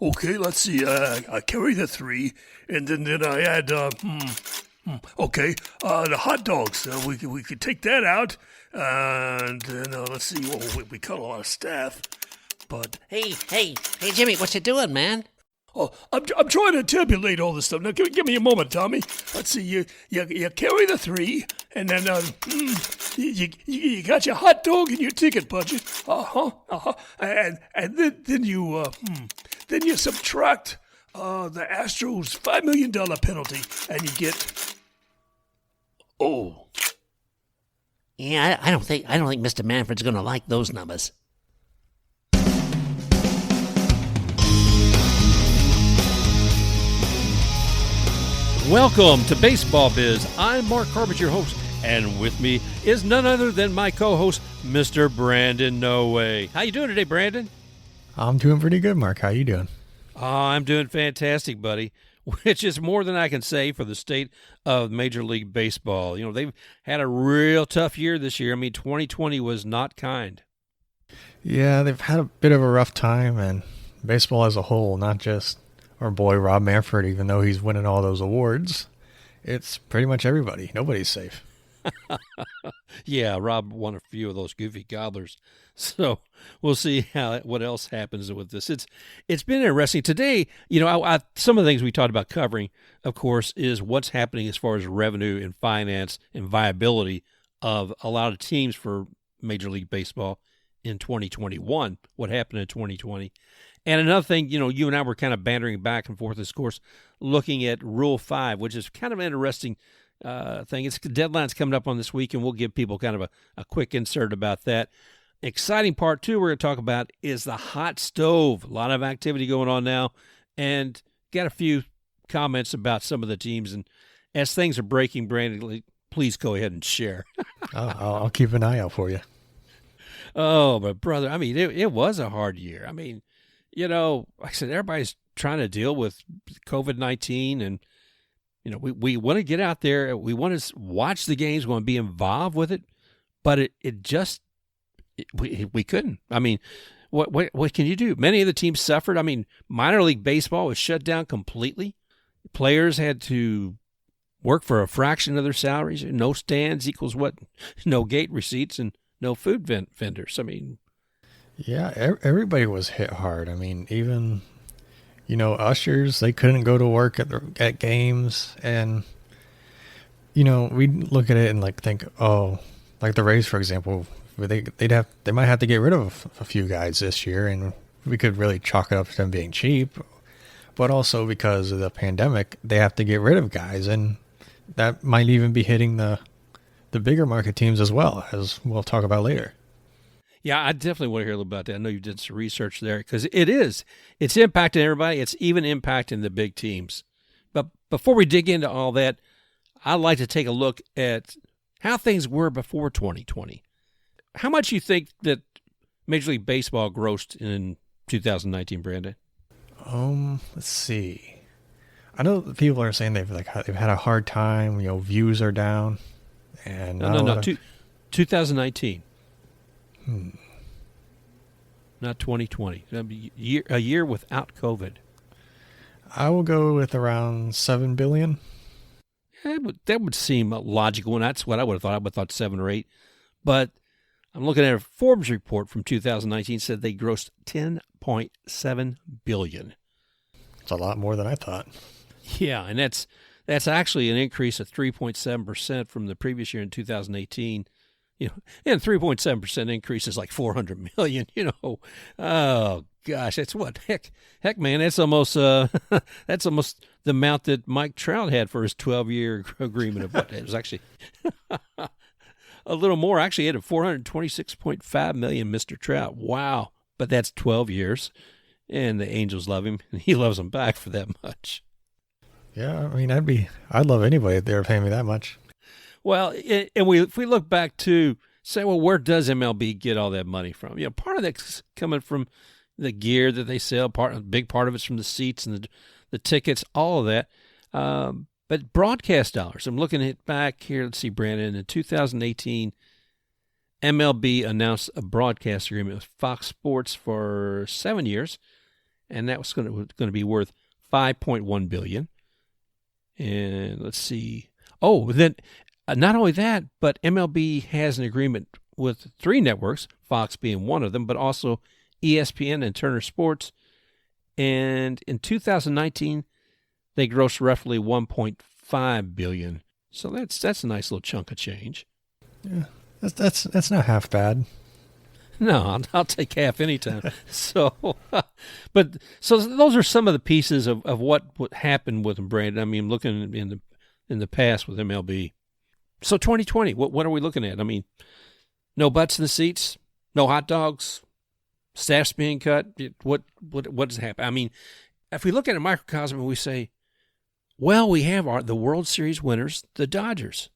Okay, let's see. I carry the 3, and then I add. Okay, the hot dogs. We could take that out, and then let's see. Well, we cut a lot of staff, but Hey, Jimmy, what you doing, man? oh, I'm trying to tabulate all this stuff. Now, give me a moment, Tommy. Let's see. You carry the 3, and then you got your hot dog and your ticket budget. And then you subtract the Astros $5 million penalty, and you get. Oh. Yeah, I don't think Mr. Manfred's gonna like those numbers. Welcome to Baseball Biz. I'm Mark Carbage, your host, and with me is none other than my co-host, Mr. Brandon No Way. How you doing today, Brandon? I'm doing pretty good, Mark. How you doing? I'm doing fantastic, buddy, which is more than I can say for the state of Major League Baseball. You know, they've had a real tough year this year. I mean, 2020 was not kind. Yeah, they've had a bit of a rough time, and baseball as a whole, not just our boy Rob Manfred, even though he's winning all those awards. It's pretty much everybody. Nobody's safe. Yeah, Rob won a few of those goofy gobblers. So we'll see what else happens with this. It's been interesting today. You know, some of the things we talked about covering, of course, is what's happening as far as revenue and finance and viability of a lot of teams for Major League Baseball in 2021. What happened in 2020? And another thing, you know, you and I were kind of bantering back and forth, of course, looking at Rule 5, which is kind of an interesting thing. It's deadline's coming up on this week, and we'll give people kind of a quick insert about that. Exciting part, too, we're going to talk about is the hot stove. A lot of activity going on now, and got a few comments about some of the teams. And as things are breaking, Brandon, please go ahead and share. I'll keep an eye out for you. Oh, but brother, I mean, it was a hard year. I mean, you know, like I said, everybody's trying to deal with COVID-19, and, you know, we want to get out there. We want to watch the games. We want to be involved with it, but we couldn't. I mean, what can you do? Many of the teams suffered. I mean, minor league baseball was shut down completely. Players had to work for a fraction of their salaries. No stands equals what? No gate receipts and no food vendors. I mean, yeah, everybody was hit hard. I mean, even, you know, ushers, they couldn't go to work at games. And, you know, we look at it and like think, oh, like the Rays, for example, they might have to get rid of a few guys this year, and we could really chalk it up to them being cheap. But also because of the pandemic, they have to get rid of guys, and that might even be hitting the bigger market teams as well, as we'll talk about later. Yeah, I definitely want to hear a little about that. I know you did some research there, because it's impacting everybody. It's even impacting the big teams. But before we dig into all that, I'd like to take a look at how things were before 2020. How much you think that Major League Baseball grossed in 2019, Brandon? Let's see. I know that people are saying they've had a hard time. You know, views are down, and no. 2019. Not 2020. A year without COVID. I will go with around 7 billion. That would seem logical, and that's what I would have thought. I would have thought 7 or 8. But I'm looking at a Forbes report from 2019 said they grossed $10.7 billion. It's a lot more than I thought. Yeah, and that's actually an increase of 3.7% from the previous year in 2018. You know, and 3.7% increase is like $400 million. You know, oh gosh, that's what heck, man. That's almost that's almost the amount that Mike Trout had for his 12-year agreement. Of what it was actually a little more. Actually, he had a $426.5 million, Mr. Trout. Wow, but that's 12 years, and the Angels love him, and he loves them back for that much. Yeah, I mean, I'd love anybody if they were paying me that much. Well, and if we look back to say, well, where does MLB get all that money from? You know, part of that's coming from the gear that they sell. A big part of it's from the seats and the tickets, all of that. But broadcast dollars. I'm looking at back here. Let's see, Brandon. In 2018, MLB announced a broadcast agreement with Fox Sports for 7 years, and that was going to be worth $5.1 billion. And let's see. Oh, then not only that, but MLB has an agreement with 3 networks, Fox being one of them, but also ESPN and Turner Sports. And in 2019, they grossed roughly $1.5 billion. So that's a nice little chunk of change. Yeah, that's not half bad. No, I'll take half anytime. So those are some of the pieces of what happened with them, Brandon. I mean, looking in the past with MLB. So 2020, what are we looking at? I mean, no butts in the seats, no hot dogs, staffs being cut. What does happen? I mean, if we look at a microcosm and we say, well, we have the World Series winners, the Dodgers,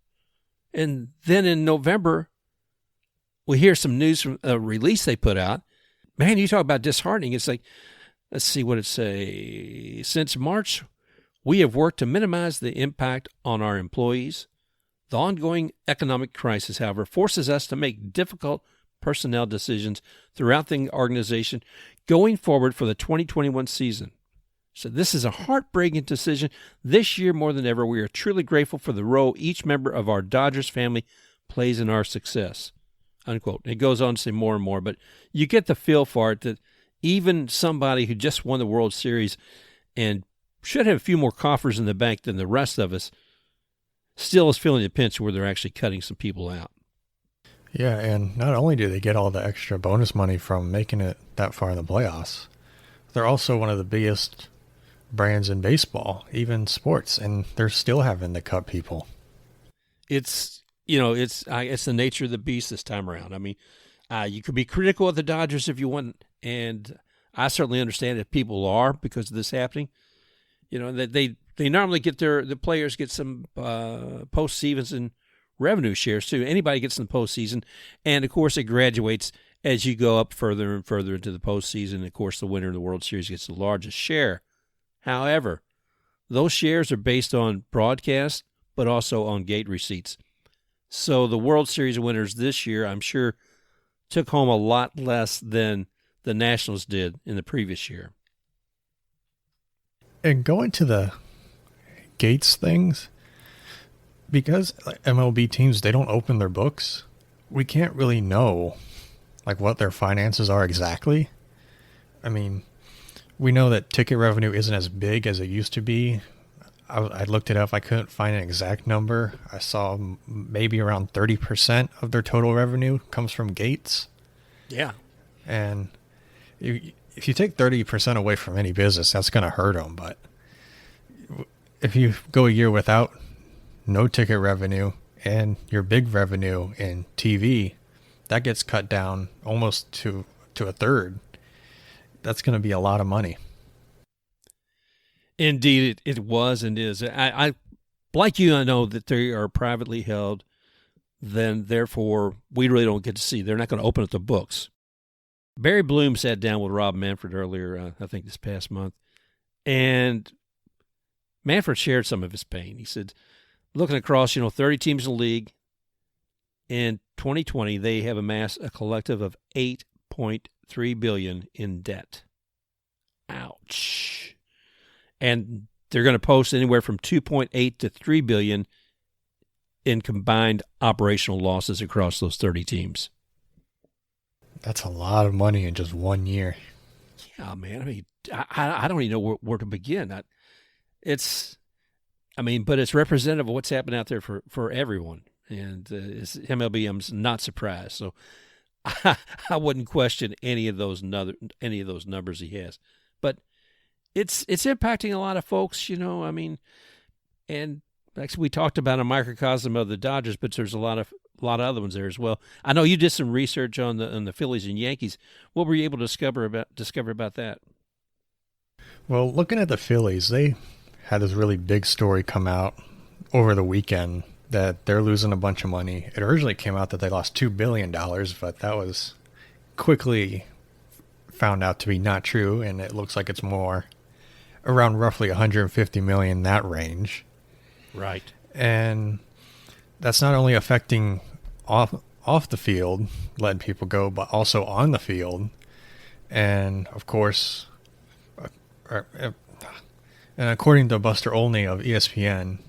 and then in November, we hear some news from a release they put out. Man, you talk about disheartening. It's like, let's see what it say. Since March, we have worked to minimize the impact on our employees. The ongoing economic crisis, however, forces us to make difficult personnel decisions throughout the organization going forward for the 2021 season. So this is a heartbreaking decision. This year, more than ever, we are truly grateful for the role each member of our Dodgers family plays in our success. Unquote. It goes on to say more and more, but you get the feel for it that even somebody who just won the World Series and should have a few more coffers in the bank than the rest of us still is feeling the pinch where they're actually cutting some people out. Yeah, and not only do they get all the extra bonus money from making it that far in the playoffs, they're also one of the biggest brands in baseball, even sports, and they're still having to cut people. It's the nature of the beast this time around. I mean, you could be critical of the Dodgers if you want, and I certainly understand if people are because of this happening. You know, that they normally get the players get some postseason revenue shares too. Anybody gets in the postseason, and of course it graduates as you go up further and further into the postseason. Of course, the winner of the World Series gets the largest share. However, those shares are based on broadcast, but also on gate receipts. So the World Series winners this year, I'm sure, took home a lot less than the Nationals did in the previous year. And going to the Gates things, because MLB teams, they don't open their books, we can't really know like what their finances are exactly. I mean, we know that ticket revenue isn't as big as it used to be. I looked it up. I couldn't find an exact number. I saw maybe around 30% of their total revenue comes from gates. Yeah. And if you take 30% away from any business, that's going to hurt them. But if you go a year without no ticket revenue and your big revenue in TV, that gets cut down almost to a third. That's going to be a lot of money. Indeed, it was and is. I like you, I know that they are privately held, then therefore we really don't get to see. They're not going to open up the books. Barry Bloom sat down with Rob Manfred earlier, I think this past month, and Manfred shared some of his pain. He said, looking across, 30 teams in the league, in 2020, they have amassed a collective of $8.3 billion in debt. Ouch. And they're going to post anywhere from 2.8 to 3 billion in combined operational losses across those 30 teams. That's a lot of money in just 1 year. Yeah, man. I mean, I don't even know where to begin. But it's representative of what's happening out there for everyone. And it's MLB, I'm not surprised. So I wouldn't question any of those numbers he has. But it's impacting a lot of folks, and actually we talked about a microcosm of the Dodgers, but there's a lot of other ones there as well. I know you did some research on the Phillies and Yankees. What were you able to discover about that? Well, looking at the Phillies, they had this really big story come out over the weekend that they're losing a bunch of money. It originally came out that they lost $2 billion, but that was quickly found out to be not true, and it looks like it's more around roughly 150 million, that range. Right. And that's not only affecting off the field, letting people go, but also on the field. And of course, And according to Buster Olney of ESPN,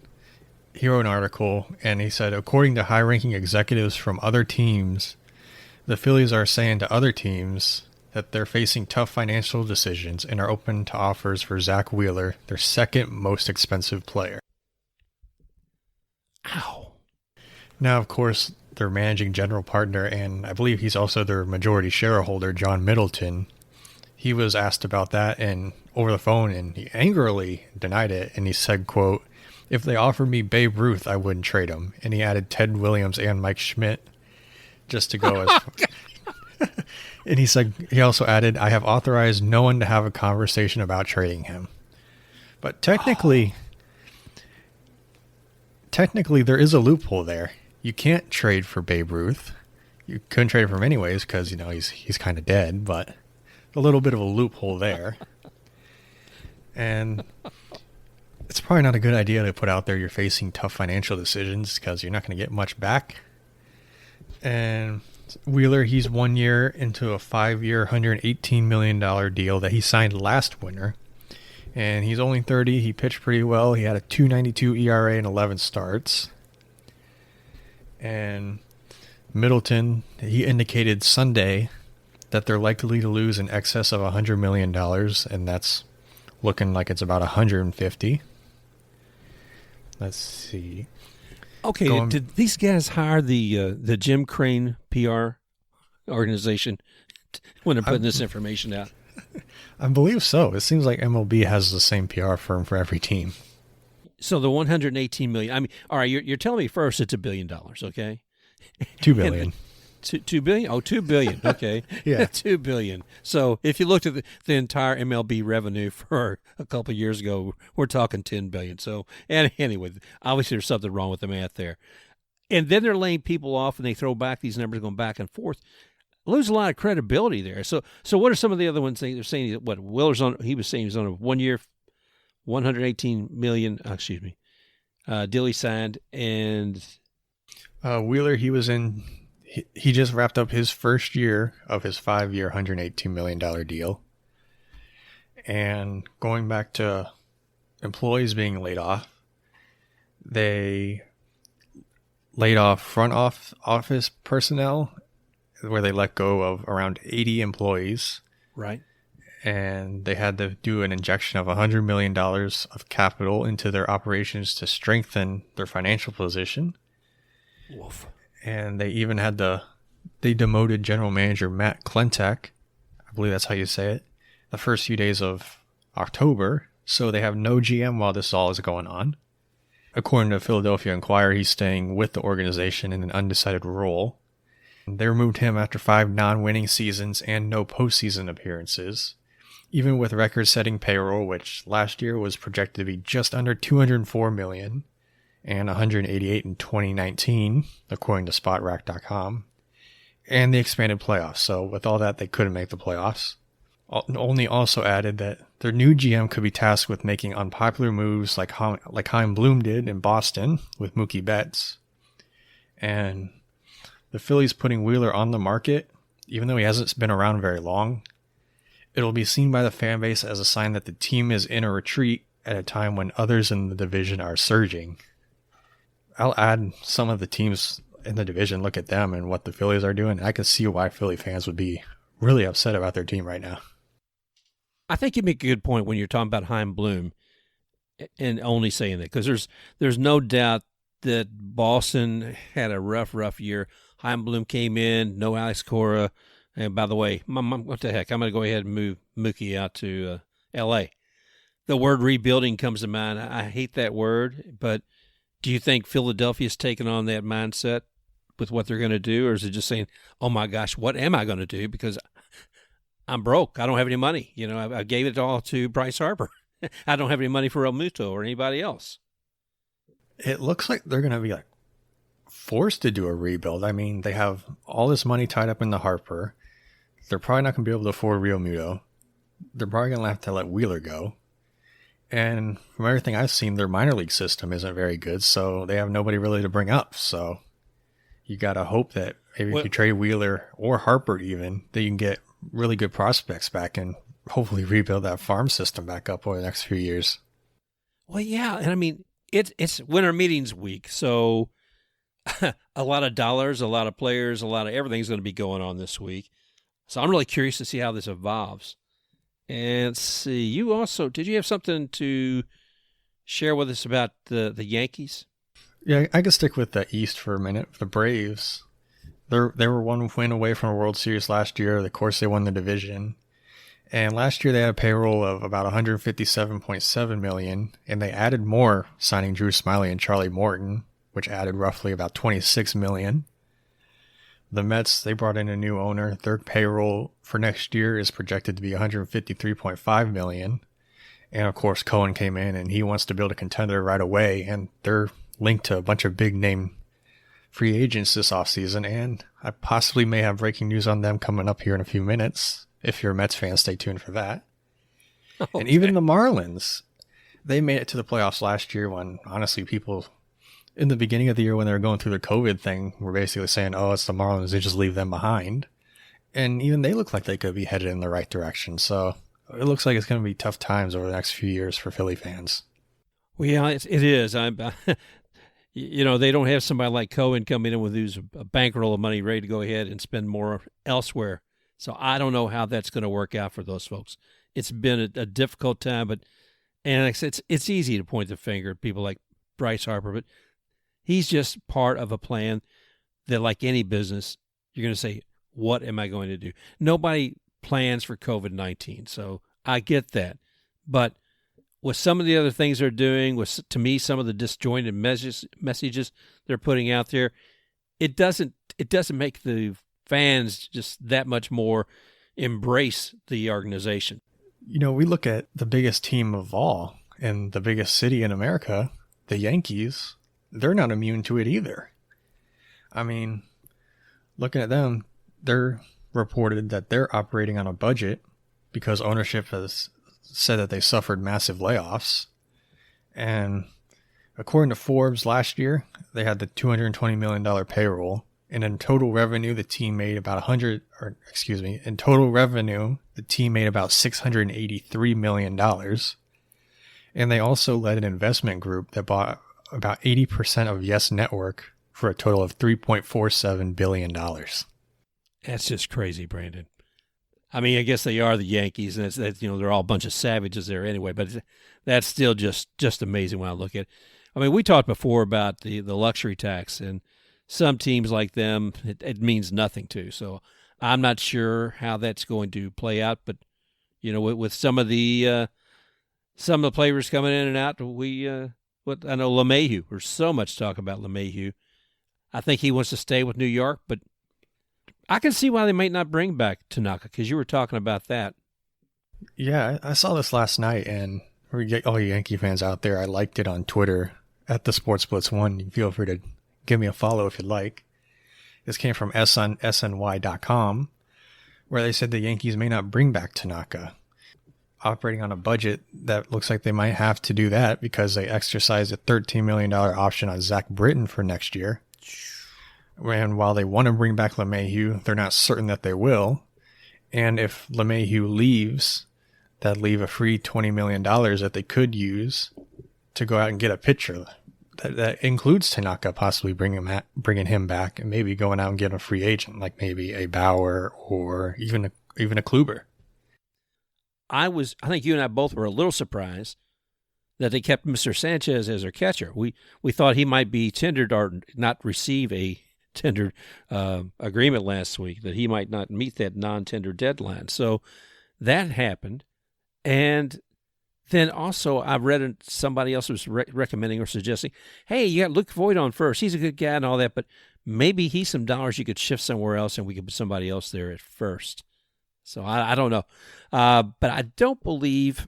he wrote an article and he said, according to high-ranking executives from other teams, the Phillies are saying to other teams that they're facing tough financial decisions and are open to offers for Zach Wheeler, their second most expensive player. Ow. Now, of course, their managing general partner, and I believe he's also their majority shareholder, John Middleton, he was asked about that and over the phone, and he angrily denied it. And he said, quote, "If they offered me Babe Ruth, I wouldn't trade him." And he added Ted Williams and Mike Schmidt just to go as and he said, he also added, "I have authorized no one to have a conversation about trading him." But technically there is a loophole there. You can't trade for Babe Ruth. You couldn't trade for him anyways because, you know, he's kind of dead, but a little bit of a loophole there. And it's probably not a good idea to put out there you're facing tough financial decisions because you're not going to get much back. And Wheeler, he's 1 year into a 5-year, $118 million deal that he signed last winter. And he's only 30. He pitched pretty well. He had a 2.92 ERA and 11 starts. And Middleton, he indicated Sunday that they're likely to lose in excess of $100 million, and that's looking like it's about 150. Let's see. Okay, did these guys hire the Jim Crane PR organization when they're putting this information out? I believe so. It seems like MLB has the same PR firm for every team. So the 118 million. I mean, all right, you're telling me first it's $1 billion, okay? $2 billion. $2 billion? Oh, $2 billion. Okay. Yeah. $2 billion. So if you looked at the entire MLB revenue for a couple of years ago, we're talking $10 billion. So, and anyway, obviously there's something wrong with the math there. And then they're laying people off and they throw back these numbers going back and forth. Lose a lot of credibility there. So what are some of the other ones they're saying? What Willer's on? He was saying he's on a 1 year, 118 million. Deal he signed, and Wheeler, he was in. He just wrapped up his first year of his 5-year, $118 million deal. And going back to employees being laid off, they laid off front office personnel, where they let go of around 80 employees. right. And they had to do an injection of $100 million of capital into their operations to strengthen their financial position. Woof. And they even had they demoted general manager Matt Klentak, I believe that's how you say it, the first few days of October. So they have no GM while this all is going on. According to Philadelphia Inquirer, he's staying with the organization in an undecided role. They removed him after 5 non-winning seasons and no postseason appearances, even with record-setting payroll, which last year was projected to be just under $204 million and $188 in 2019, according to SpotRack.com, and the expanded playoffs. So with all that, they couldn't make the playoffs. Olney also added that their new GM could be tasked with making unpopular moves like Chaim Bloom did in Boston with Mookie Betts. And the Phillies putting Wheeler on the market, even though he hasn't been around very long, it'll be seen by the fan base as a sign that the team is in a retreat at a time when others in the division are surging. I'll add some of the teams in the division, look at them and what the Phillies are doing. I can see why Philly fans would be really upset about their team right now. I think you make a good point when you're talking about Chaim Bloom and only saying that, because there's no doubt that Boston had a rough year. Chaim Bloom came in, no Alex Cora. And by the way, what the heck, I'm going to go ahead and move Mookie out to L.A. The word rebuilding comes to mind. I hate that word, but do you think Philadelphia's taken on that mindset with what they're going to do, or is it just saying, oh my gosh, what am I going to do? Because I'm broke. I don't have any money. You know, I gave it all to Bryce Harper. I don't have any money for El Muto or anybody else. It looks like they're going to be forced to do a rebuild. I mean, they have all this money tied up in the Harper. They're probably not going to be able to afford Real Muto. They're probably going to have to let Wheeler go. And from everything I've seen, their minor league system isn't very good, so they have nobody really to bring up. So you got to hope that maybe if you trade Wheeler or Harper even, that you can get really good prospects back and hopefully rebuild that farm system back up over the next few years. Well, yeah, and I mean it's winter meetings week, so a lot of dollars, a lot of players, a lot of everything's going to be going on this week. So I'm really curious to see how this evolves. And let's see, you also did you have something to share with us about the Yankees? Yeah, I could stick with the East for a minute. The Braves, they were one win away from a World Series last year. Of course, they won the division. And last year they had a payroll of about $157.7 million, and they added more, signing Drew Smyly and Charlie Morton, which added roughly about $26 million. The Mets, they brought in a new owner. Their payroll for next year is projected to be $153.5 million. And of course, Cohen came in and he wants to build a contender right away, and they're linked to a bunch of big name free agents this offseason, and I possibly may have breaking news on them coming up here in a few minutes. If you're a Mets fan, stay tuned for that. Okay. And even the Marlins, they made it to the playoffs last year when, honestly, people in the beginning of the year when they were going through the COVID thing were basically saying, oh, it's the Marlins, they just leave them behind. And even they look like they could be headed in the right direction. So it looks like it's going to be tough times over the next few years for Philly fans. Well, yeah, it is. They don't have somebody like Cohen coming in with who's a bankroll of money ready to go ahead and spend more elsewhere. So I don't know how that's going to work out for those folks. It's been a difficult time, and like I said, it's easy to point the finger at people like Bryce Harper, but he's just part of a plan that, like any business, you're going to say, what am I going to do? Nobody plans for COVID-19, so I get that. But with some of the other things they're doing, with, to me, some of the disjointed messages they're putting out there, it doesn't make the fans just that much more embrace the organization. We look at the biggest team of all and the biggest city in America, the Yankees. They're not immune to it either. I mean, looking at them, they're reported that they're operating on a budget because ownership has said that they suffered massive layoffs. And according to Forbes last year, they had the $220 million payroll. And in total revenue, the team made about $683 million. And they also led an investment group that bought about 80% of Yes Network for a total of $3.47 billion. That's just crazy, Brandon. I mean, I guess they are the Yankees, and they're all a bunch of savages there anyway, but that's still just amazing when I look at it. I mean, we talked before about the luxury tax, and some teams like them, it means nothing to. So I'm not sure how that's going to play out, but with some of the players coming in and out, I know LeMahieu. There's so much talk about LeMahieu. I think he wants to stay with New York, but I can see why they might not bring back Tanaka, because you were talking about that. Yeah, I saw this last night, and all you Yankee fans out there, I liked it on Twitter at the Sports Blitz 1. Feel free to give me a follow if you'd like. This came from SNY.com, where they said the Yankees may not bring back Tanaka, operating on a budget that looks like they might have to do that because they exercised a $13 million option on Zach Britton for next year. And while they want to bring back LeMahieu, they're not certain that they will. And if LeMahieu leaves, that'd leave a free $20 million that they could use to go out and get a pitcher. That includes Tanaka possibly bringing him back, and maybe going out and getting a free agent, like maybe a Bauer or even a Kluber. I think you and I both were a little surprised that they kept Mr. Sanchez as their catcher. We thought he might be tendered or not receive a tendered agreement last week, that he might not meet that non-tender deadline. So that happened. And then also I read somebody else was recommending or suggesting, hey, you got Luke Voigt on first. He's a good guy and all that, but maybe he's some dollars you could shift somewhere else and we could put somebody else there at first. So I don't know. But I don't believe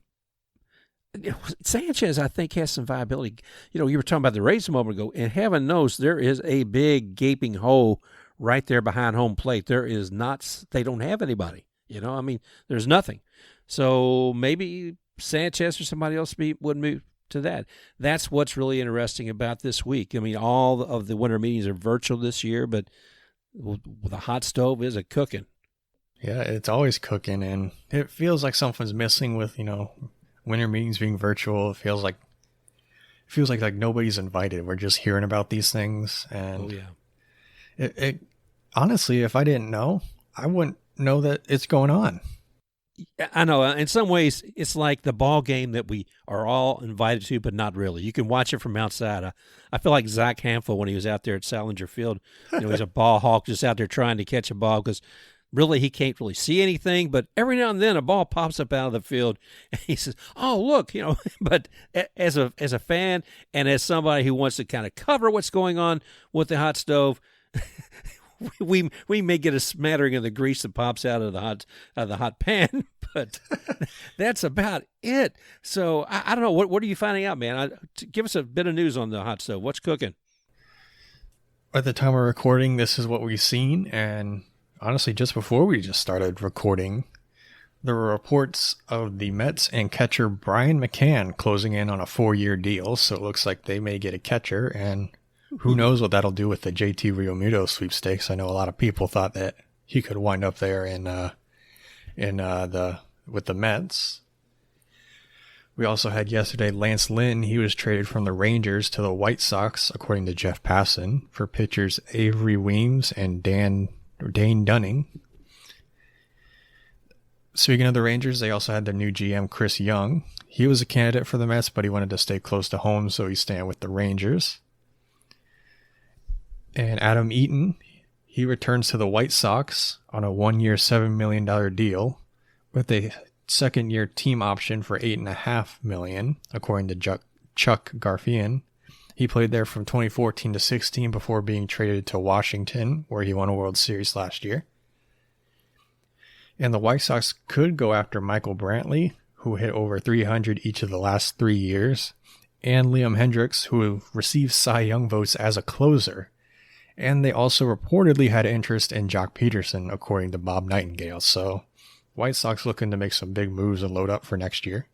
Sanchez, I think, has some viability. You were talking about the Rays a moment ago, and heaven knows there is a big gaping hole right there behind home plate. There is not, they don't have anybody. There's nothing. So maybe Sanchez or somebody else would move to that. That's what's really interesting about this week. I mean, all of the winter meetings are virtual this year, but the hot stove is a cooking. Yeah, it's always cooking, and it feels like something's missing with, winter meetings being virtual. It feels like nobody's invited. We're just hearing about these things, Oh and yeah. it honestly, if I didn't know, I wouldn't know that it's going on. I know. In some ways, it's like the ball game that we are all invited to, but not really. You can watch it from outside. I feel like Zach Hanfel when he was out there at Salinger Field. He's a ball hawk just out there trying to catch a ball because really he can't really see anything. But every now and then a ball pops up out of the field, and he says, "Oh, look!" But as a fan and as somebody who wants to kind of cover what's going on with the hot stove. We may get a smattering of the grease that pops out of the hot pan, but that's about it. So I don't know. What are you finding out, man? Give us a bit of news on the hot stove. What's cooking? At the time of recording, this is what we've seen, and honestly, just before we just started recording, there were reports of the Mets and catcher Brian McCann closing in on a 4-year deal, so it looks like they may get a catcher, and who knows what that'll do with the JT Realmuto sweepstakes. I know a lot of people thought that he could wind up there with the Mets. We also had yesterday Lance Lynn. He was traded from the Rangers to the White Sox, according to Jeff Passan, for pitchers Avery Weems and Dane Dunning. Speaking of the Rangers, they also had their new GM, Chris Young. He was a candidate for the Mets, but he wanted to stay close to home, so he's staying with the Rangers. And Adam Eaton, he returns to the White Sox on a 1-year, $7 million deal with a second-year team option for $8.5 million, according to Chuck Garfian. He played there from 2014 to 16 before being traded to Washington, where he won a World Series last year. And the White Sox could go after Michael Brantley, who hit over 300 each of the last 3 years, and Liam Hendricks, who received Cy Young votes as a closer. And they also reportedly had interest in Jock Peterson, according to Bob Nightingale. So White Sox looking to make some big moves and load up for next year.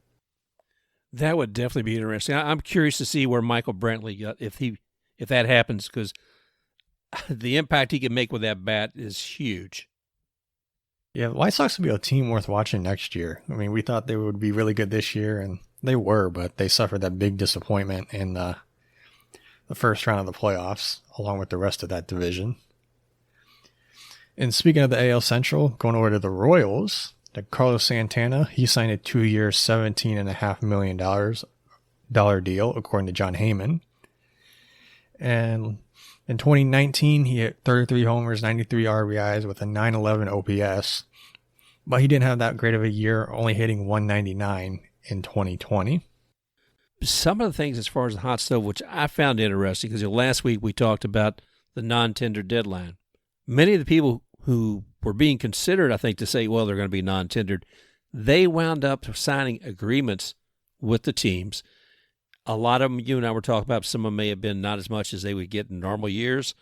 That would definitely be interesting. I'm curious to see where Michael Brantley got if that happens, because the impact he can make with that bat is huge. Yeah, the White Sox will be a team worth watching next year. I mean, we thought they would be really good this year, and they were, but they suffered that big disappointment in the first round of the playoffs, along with the rest of that division. And speaking of the AL Central, going over to the Royals, Carlos Santana, he signed a 2-year, $17.5 million deal, according to John Heyman. And in 2019, he hit 33 homers, 93 RBIs with a 911 OPS, but he didn't have that great of a year, only hitting 199 in 2020. Some of the things as far as the hot stove, which I found interesting, because last week we talked about the non-tender deadline. Many of the people who were being considered, I think, to say, well, they're going to be non-tendered, they wound up signing agreements with the teams. A lot of them, you and I were talking about, some of them may have been not as much as they would get in normal years,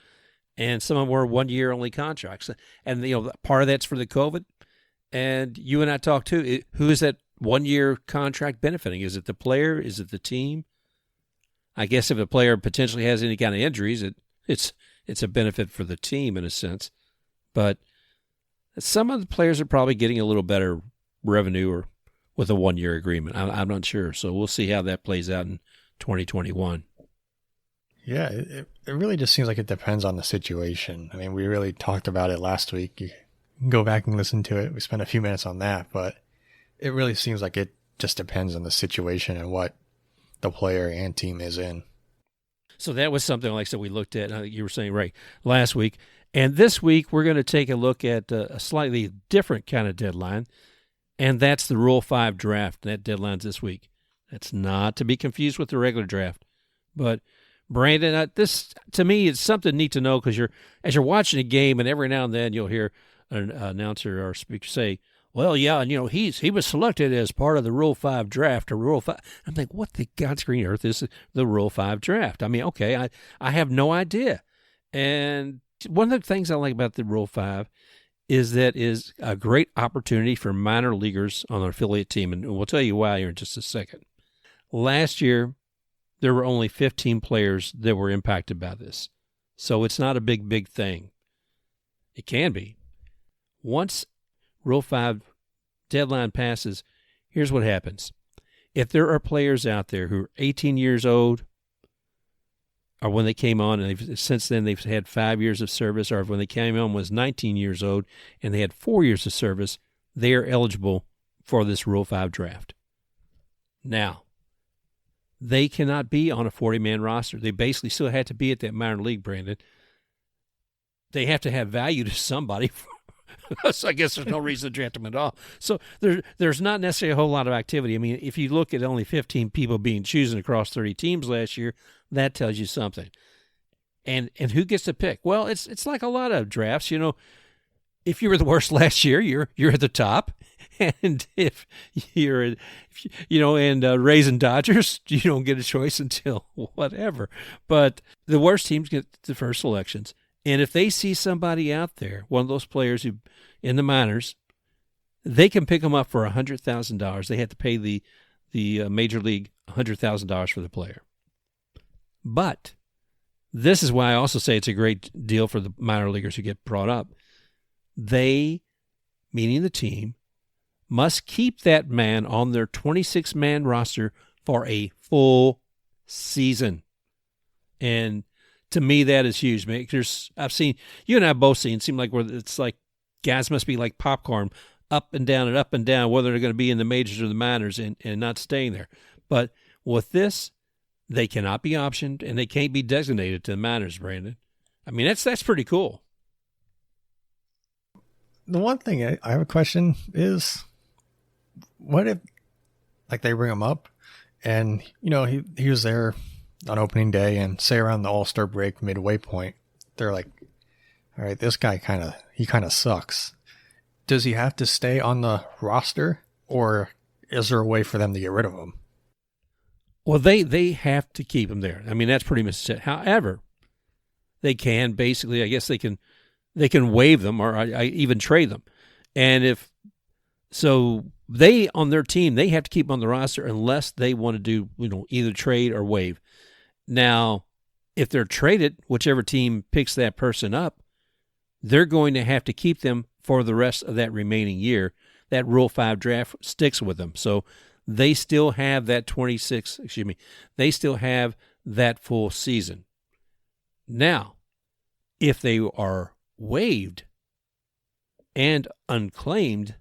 and some of them were 1-year only contracts. And, part of that's for the COVID. And you and I talked, too. Who is that 1-year contract benefiting? Is it the player? Is it the team? I guess if a player potentially has any kind of injuries, it's a benefit for the team in a sense. But some of the players are probably getting a little better revenue or with a 1-year agreement. I'm not sure. So we'll see how that plays out in 2021. Yeah, it really just seems like it depends on the situation. I mean, we really talked about it last week. You can go back and listen to it. We spent a few minutes on that, but it really seems like it just depends on the situation and what the player and team is in. So that was something, like I said, we looked at, you were saying, right, last week. And this week, we're going to take a look at a slightly different kind of deadline, and that's the Rule 5 draft. That deadline's this week. That's not to be confused with the regular draft. But, Brandon, this, to me, is something neat to know, because as you're watching a game, and every now and then you'll hear an announcer or speaker say, well, yeah, and he was selected as part of the Rule 5 draft or Rule 5. I'm like, what the God's green earth is the Rule 5 draft? I mean, okay, I have no idea. And one of the things I like about the Rule 5 is that is a great opportunity for minor leaguers on an affiliate team, and we'll tell you why here in just a second. Last year, there were only 15 players that were impacted by this, so it's not a big thing. It can be. Once Rule 5 deadline passes, here's what happens. If there are players out there who are 18 years old, or when they came on, and since then they've had 5 years of service, or when they came on was 19 years old and they had 4 years of service, they are eligible for this Rule 5 draft. Now, they cannot be on a 40-man roster. They basically still have to be at that minor league, Brandon. They have to have value to somebody. So I guess there's no reason to draft them at all. So there's not necessarily a whole lot of activity. I mean, if you look at only 15 people being chosen across 30 teams last year, that tells you something. And who gets to pick? Well, it's like a lot of drafts. If you were the worst last year, you're at the top. And if you're, Rays and Dodgers, you don't get a choice until whatever. But the worst teams get the first selections. And if they see somebody out there, one of those players who in the minors, they can pick them up for $100,000. They have to pay the major league $100,000 for the player. But this is why I also say it's a great deal for the minor leaguers who get brought up. They, meaning the team, must keep that man on their 26-man roster for a full season. And to me, that is huge. I've seen, you and I have both seen, it seems like where it's like guys must be like popcorn, up and down, whether they're going to be in the majors or the minors and not staying there. But with this, they cannot be optioned and they can't be designated to the minors, Brandon. I mean, that's pretty cool. The one thing I have a question is, what if, like, they bring him up and, he was there on opening day and say around the All-Star break midway point, they're like, all right, this guy kind of sucks. Does he have to stay on the roster, or is there a way for them to get rid of him? Well, they have to keep him there. I mean, that's pretty much it. However, they can basically, I guess they can waive them or even trade them. And they, on their team, they have to keep them on the roster unless they want to do, either trade or waive. Now, if they're traded, whichever team picks that person up, they're going to have to keep them for the rest of that remaining year. That Rule 5 draft sticks with them. So they still have that they still have that full season. Now, if they are waived and unclaimed,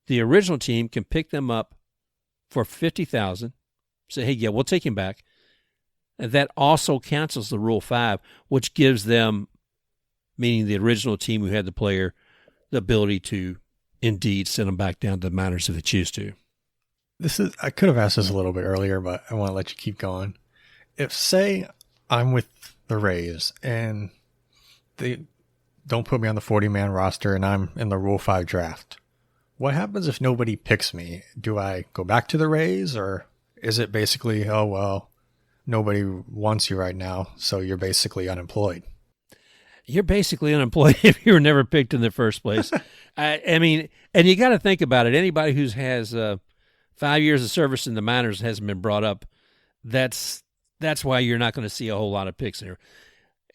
the original team can pick them up for $50,000. Say, hey, yeah, we'll take him back. And that also cancels the Rule 5, which gives them, meaning the original team who had the player, the ability to indeed send them back down to the minors if they choose to. I could have asked this a little bit earlier, but I want to let you keep going. If, say, I'm with the Rays and they don't put me on the 40-man roster and I'm in the Rule 5 draft, what happens if nobody picks me? Do I go back to the Rays, or is it basically, oh, well, nobody wants you right now, so you're basically unemployed? You're basically unemployed if you were never picked in the first place. I mean, and you got to think about it. Anybody who has 5 years of service in the minors hasn't been brought up. That's why you're not going to see a whole lot of picks there.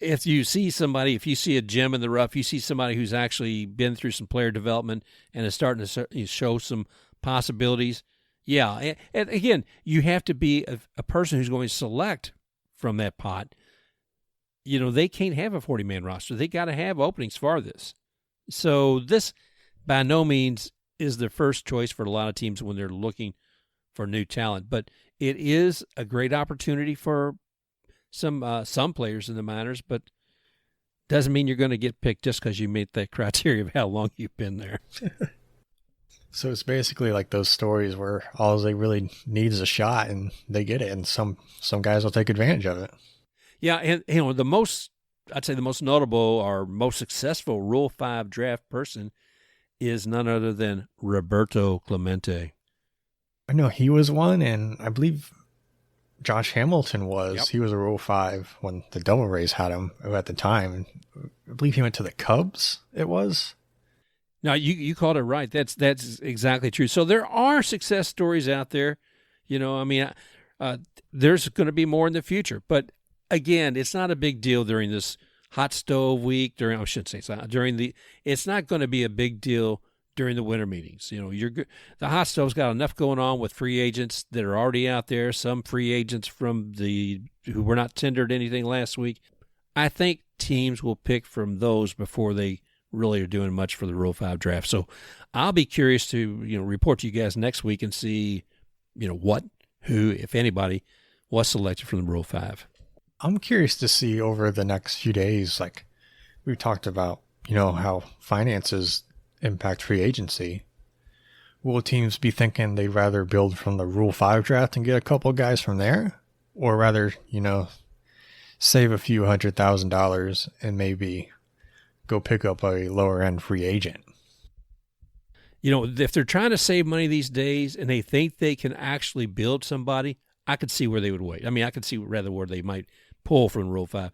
If you see a gem in the rough, you see somebody who's actually been through some player development and is starting to show some possibilities. Yeah, and again, you have to be a person who's going to select from that pot. They can't have a 40-man roster. They got to have openings for this. So this, by no means, is the first choice for a lot of teams when they're looking for new talent. But it is a great opportunity for some players in the minors, but doesn't mean you're going to get picked just because you meet that criteria of how long you've been there. So it's basically like those stories where all they really need is a shot and they get it, and some guys will take advantage of it. Yeah, and the most notable or most successful Rule 5 draft person is none other than Roberto Clemente. I know he was one, and I believe Josh Hamilton was. Yep. He was a Rule 5 when the Devil Rays had him at the time. I believe he went to the Cubs, it was. No, you called it right. That's exactly true. So there are success stories out there. There's going to be more in the future. But again, it's not a big deal during this hot stove week. It's not going to be a big deal during the winter meetings. The hot stove's got enough going on with free agents that are already out there. Some free agents who were not tendered anything last week. I think teams will pick from those before they really are doing much for the Rule 5 draft. So I'll be curious to report to you guys next week and see who, if anybody, was selected from the Rule 5. I'm curious to see over the next few days, like we talked about, how finances impact free agency. Will teams be thinking they'd rather build from the Rule 5 draft and get a couple guys from there? Or rather, save a few $100,000 and maybe go pick up a lower end free agent? If they're trying to save money these days and they think they can actually build somebody, I could see where they would wait. I mean, I could see rather where they might pull from Rule 5.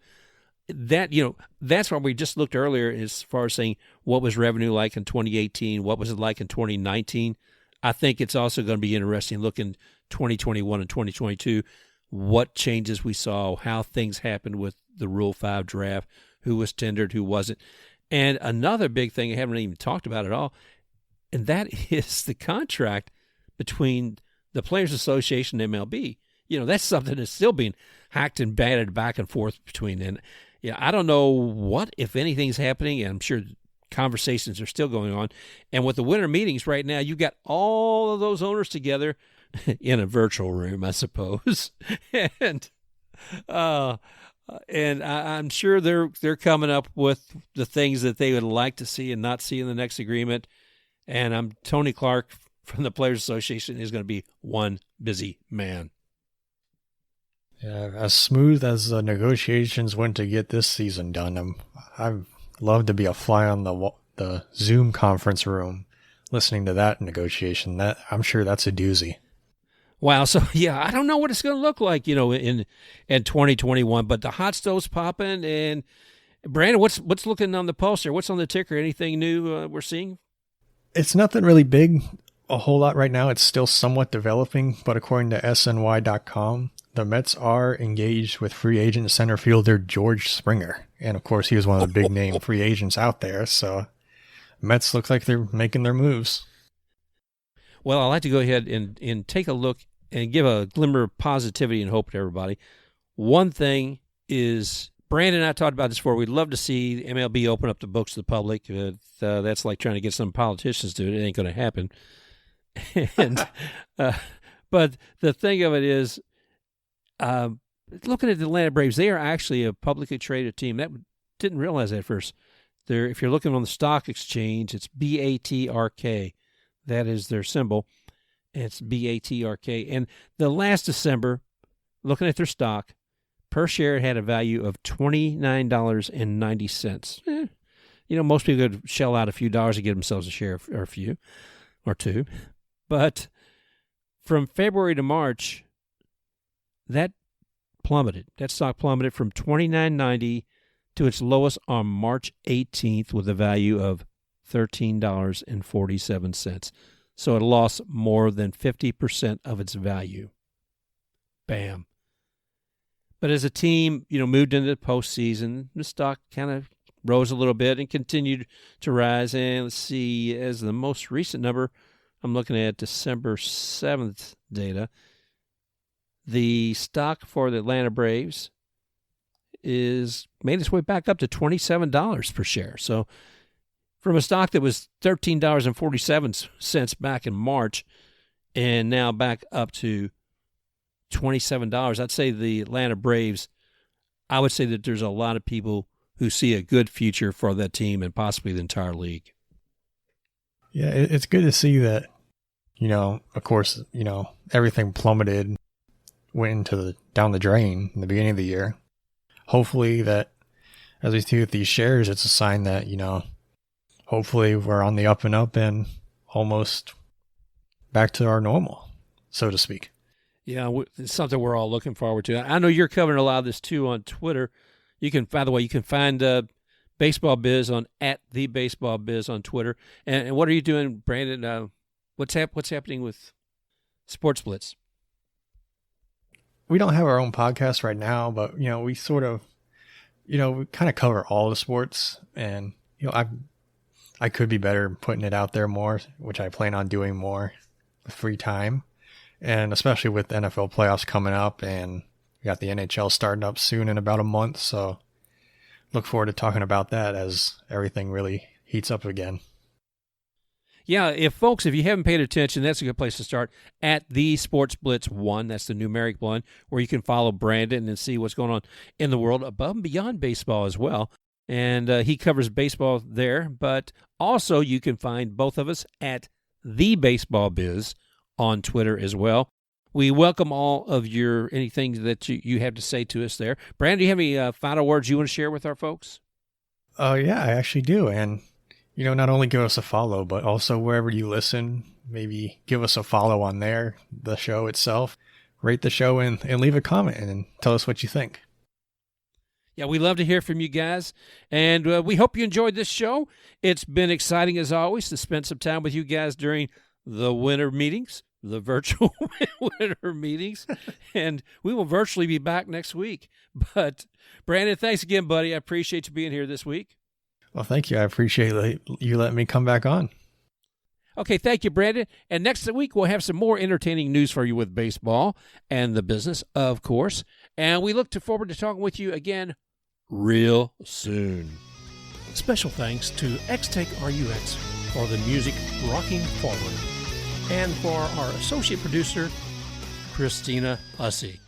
That's why we just looked earlier as far as saying what was revenue like in 2018, what was it like in 2019. I think it's also going to be interesting looking 2021 and 2022, what changes we saw, how things happened with the Rule 5 draft, who was tendered, who wasn't. And another big thing I haven't even talked about at all, and that is the contract between the Players Association and MLB. That's something that's still being hacked and batted back and forth between. And I don't know what, if anything's happening. I'm sure conversations are still going on. And with the winter meetings right now, you've got all of those owners together in a virtual room, I suppose. and I'm sure they're coming up with the things that they would like to see and not see in the next agreement. And Tony Clark from the Players Association is going to be one busy man. Yeah, as smooth as the negotiations went to get this season done, I'd love to be a fly on the Zoom conference room listening to that negotiation. That I'm sure that's a doozy. Wow. So, I don't know what it's going to look like, in 2021, but the hot stove's popping. And Brandon, what's looking on the pulse there? What's on the ticker? Anything new we're seeing? It's nothing really big, a whole lot right now. It's still somewhat developing, but according to SNY.com, the Mets are engaged with free agent center fielder George Springer. And of course, he was one of the big name free agents out there. So Mets look like they're making their moves. Well, I'd like to go ahead and take a look and give a glimmer of positivity and hope to everybody. One thing is, Brandon and I talked about this before, we'd love to see MLB open up the books to the public. That's like trying to get some politicians to do it. It ain't going to happen. And but the thing of it is, looking at the Atlanta Braves, they are actually a publicly traded team. That didn't realize that at first. If you're looking on the stock exchange, it's BATRK. That is their symbol. It's BATRK. And the last December, looking at their stock, per share had a value of $29.90. Most people could shell out a few dollars to get themselves a share or a few or two. But from February to March, that plummeted. That stock plummeted from $29.90 to its lowest on March 18th with a value of $13.47. So it lost more than 50% of its value. Bam. But as a team, moved into the postseason, the stock kind of rose a little bit and continued to rise. And let's see, as the most recent number, I'm looking at December 7th data, the stock for the Atlanta Braves is made its way back up to $27 per share. So from a stock that was $13.47 back in March and now back up to $27, I'd say the Atlanta Braves, I would say that there's a lot of people who see a good future for that team and possibly the entire league. Yeah, it's good to see that, of course, everything plummeted, went down the drain in the beginning of the year. Hopefully that, as we see with these shares, it's a sign that, hopefully we're on the up and up and almost back to our normal, so to speak. Yeah, it's something we're all looking forward to. I know you're covering a lot of this too on Twitter. By the way, you can find Baseball Biz on @TheBaseballBiz on Twitter. And what are you doing, Brandon? What's happening with Sports Blitz? We don't have our own podcast right now, but we sort of, we kind of cover all the sports, and I could be better putting it out there more, which I plan on doing more with free time. And especially with NFL playoffs coming up, and we got the NHL starting up soon in about a month. So look forward to talking about that as everything really heats up again. Yeah, if you haven't paid attention, that's a good place to start at the Sports Blitz 1. That's the numeric one, where you can follow Brandon and see what's going on in the world above and beyond baseball as well. And he covers baseball there, but also you can find both of us at The Baseball Biz on Twitter as well. We welcome all of anything that you have to say to us there. Brandon, do you have any final words you want to share with our folks? Yeah, I actually do. And, not only give us a follow, but also wherever you listen, maybe give us a follow on there, the show itself. Rate the show and leave a comment and tell us what you think. Yeah, we love to hear from you guys, and we hope you enjoyed this show. It's been exciting, as always, to spend some time with you guys during the winter meetings, the virtual winter meetings, and we will virtually be back next week. But, Brandon, thanks again, buddy. I appreciate you being here this week. Well, thank you. I appreciate you letting me come back on. Okay, thank you, Brandon. And next week, we'll have some more entertaining news for you with baseball and the business, of course. And we look forward to talking with you again real soon. Special thanks to X-Take RUX for the music Rocking Forward, and for our associate producer, Christina Hussey.